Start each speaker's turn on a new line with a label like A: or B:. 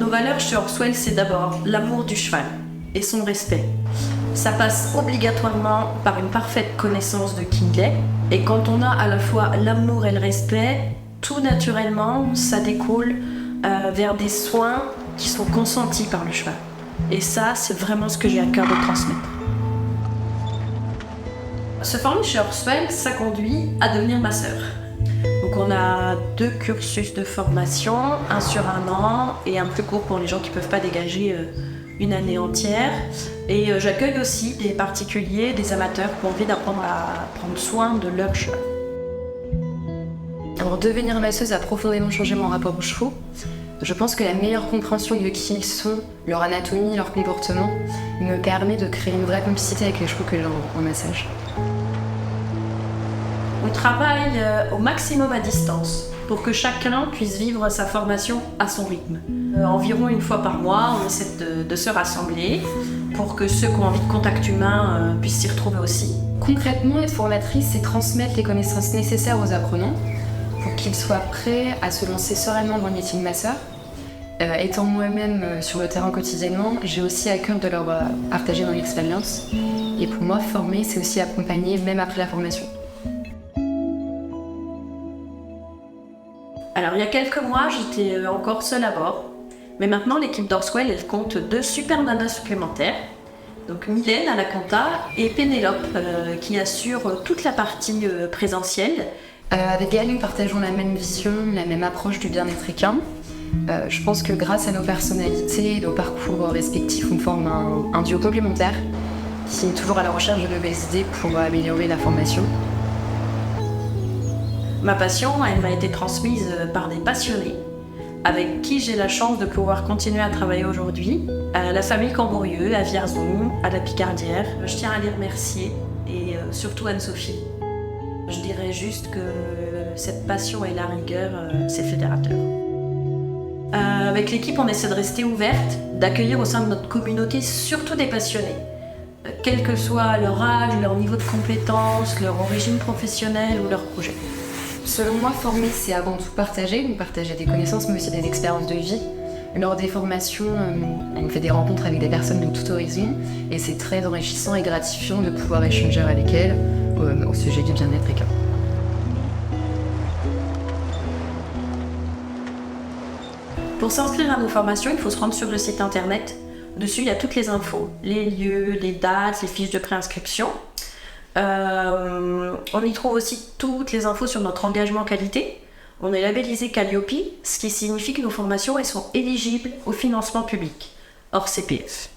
A: nos valeurs chez Horsewell, c'est d'abord l'amour du cheval et son respect. Ça passe obligatoirement par une parfaite connaissance de qui il est. Et quand on a à la fois l'amour et le respect, tout naturellement, ça découle vers des soins qui sont consentis par le cheval. Et ça, c'est vraiment ce que j'ai à cœur de transmettre. Se former chez Horsewell, ça conduit à devenir masseur. Donc on a 2 cursus de formation, un sur 1 an et un plus court pour les gens qui ne peuvent pas dégager une année entière. Et j'accueille aussi des particuliers, des amateurs qui ont envie d'apprendre à prendre soin de leur cheval.
B: Alors devenir masseuse a profondément changé mon rapport aux chevaux. Je pense que la meilleure compréhension de qui ils sont, leur anatomie, leur comportement, me permet de créer une vraie complicité avec les chevaux que j'ai en massage.
A: On travaille au maximum à distance pour que chacun puisse vivre sa formation à son rythme. Environ 1 fois par mois, on essaie de se rassembler pour que ceux qui ont envie de contact humain puissent s'y retrouver aussi.
B: Concrètement, être formatrice, c'est transmettre les connaissances nécessaires aux apprenants pour qu'ils soient prêts à se lancer sereinement dans le métier de masseur. Étant moi-même sur le terrain quotidiennement, j'ai aussi à cœur de leur partager mon expérience. Et pour moi, former, c'est aussi accompagner même après la formation.
A: Alors il y a quelques mois, j'étais encore seule à bord. Mais maintenant, l'équipe d'Horsewell, elle compte 2 super nanas supplémentaires. Donc Mylène à la compta et Pénélope qui assurent toute la partie présentielle.
B: Avec Gaëlle, nous partageons la même vision, la même approche du bien-être équin. Je pense que grâce à nos personnalités et nos parcours respectifs, on forme un duo complémentaire qui est toujours à la recherche de nouvelles idées pour améliorer la formation.
A: Ma passion, elle m'a été transmise par des passionnés avec qui j'ai la chance de pouvoir continuer à travailler aujourd'hui. À la famille Cambourieux, à Vierzon, à la Picardière. Je tiens à les remercier et surtout Anne-Sophie. Je dirais juste que cette passion et la rigueur, c'est fédérateur. Avec l'équipe, on essaie de rester ouverte, d'accueillir au sein de notre communauté surtout des passionnés. Quel que soit leur âge, leur niveau de compétence, leur origine professionnelle ou leur projet.
B: Selon moi, former, c'est avant tout partager des connaissances, mais aussi des expériences de vie. Lors des formations, on fait des rencontres avec des personnes de tout horizon, et c'est très enrichissant et gratifiant de pouvoir échanger avec elles au sujet du bien-être équin.
A: Pour s'inscrire à nos formations, il faut se rendre sur le site internet. Dessus, il y a toutes les infos, les lieux, les dates, les fiches de préinscription. On y trouve aussi toutes les infos sur notre engagement qualité. On est labellisé Calliope, ce qui signifie que nos formations elles sont éligibles au financement public, hors CPF.